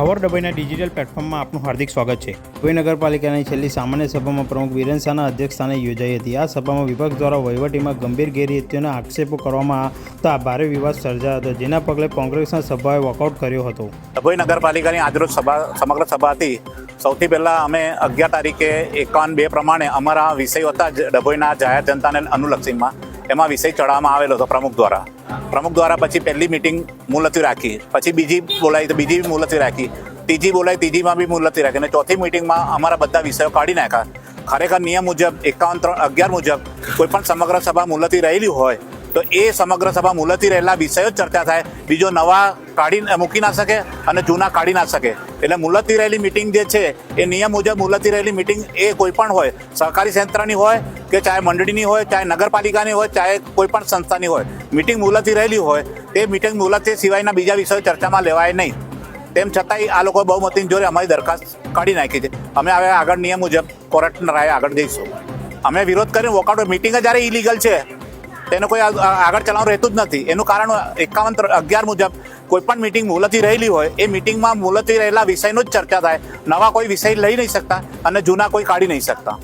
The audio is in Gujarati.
અવર ડભોઈના ડિજિટલ પ્લેટફોર્મમાં આપનું હાર્દિક સ્વાગત છે। ડભોઈ નગરપાલિકાની છેલ્લી સામાન્ય સભામાં પ્રમુખ વિરેન શાહના અધ્યક્ષસ્થાને યોજાઈ હતી। આ સભામાં વિપક્ષ દ્વારા વહીવટીમાં ગંભીર ગેરરીતિઓના આક્ષેપો કરવામાં આવતા ભારે વિવાદ સર્જાયો હતો, જેના પગલે કોંગ્રેસના સભાએ વોકઆઉટ કર્યો હતો। ડભોઈ નગરપાલિકાની આજરોજ સમગ્ર સભા હતી। સૌથી પહેલાં અમે 11 તારીખે 51(2) પ્રમાણે અમારા વિષયો હતા ડભોઈના જાહેર જનતાને અનુલક્ષીમાં, એમાં વિષય ચડાવવામાં આવેલો હતો પ્રમુખ દ્વારા। પછી પહેલી મિટિંગ મુલતવી રાખી, પછી બીજી બોલાવી તો બીજી મુલતવી રાખી, ત્રીજી બોલાવી ત્રીજીમાં બી મુલતવી રાખી, અને ચોથી મિટિંગમાં અમારા બધા વિષયો કાઢી નાખ્યા। ખરેખર નિયમ મુજબ 51(3)11 મુજબ કોઈપણ સમગ્ર સભા મુલતવી રહેલી હોય તો એ સમગ્ર સભા મુલતવી રહેલા વિષયો જ ચર્ચા થાય, બીજો નવા કાઢી મૂકી ના શકે અને જૂના કાઢી ના શકે। એટલે મુલતવી રહેલી મિટિંગ જે છે એ નિયમ મુજબ મુલતવી રહેલી મિટિંગ એ કોઈ પણ હોય, સહકારી ક્ષેત્રની હોય કે ચાહે મંડળીની હોય, ચાહે નગરપાલિકાની હોય, ચાહે કોઈ પણ સંસ્થાની હોય, મિટિંગ મુલતવી રહેલી હોય તે મિટિંગ મુલતવી સિવાયના બીજા વિષયો ચર્ચામાં લેવાય નહીં। તેમ છતાંય આ લોકો બહુમતીની જોડે અમારી દરખાસ્ત કાઢી નાખી છે। અમે હવે આગળ નિયમ મુજબ કોર્ટના રાહે આગળ જઈશું। અમે વિરોધ કરીને વોકઆઉટ, મિટિંગ જ્યારે ઇલીગલ છે તેનું કોઈ આગળ ચલાવવાનું રહેતું જ નથી। એનું કારણ 51(11) મુજબ કોઈ પણ મિટિંગ મુલતવી રહેલી હોય એ મિટિંગમાં મુલતવી રહેલા વિષયનો જ ચર્ચા થાય, નવા કોઈ વિષય લઈ નહીં શકતા અને જૂના કોઈ કાઢી નહીં શકતા।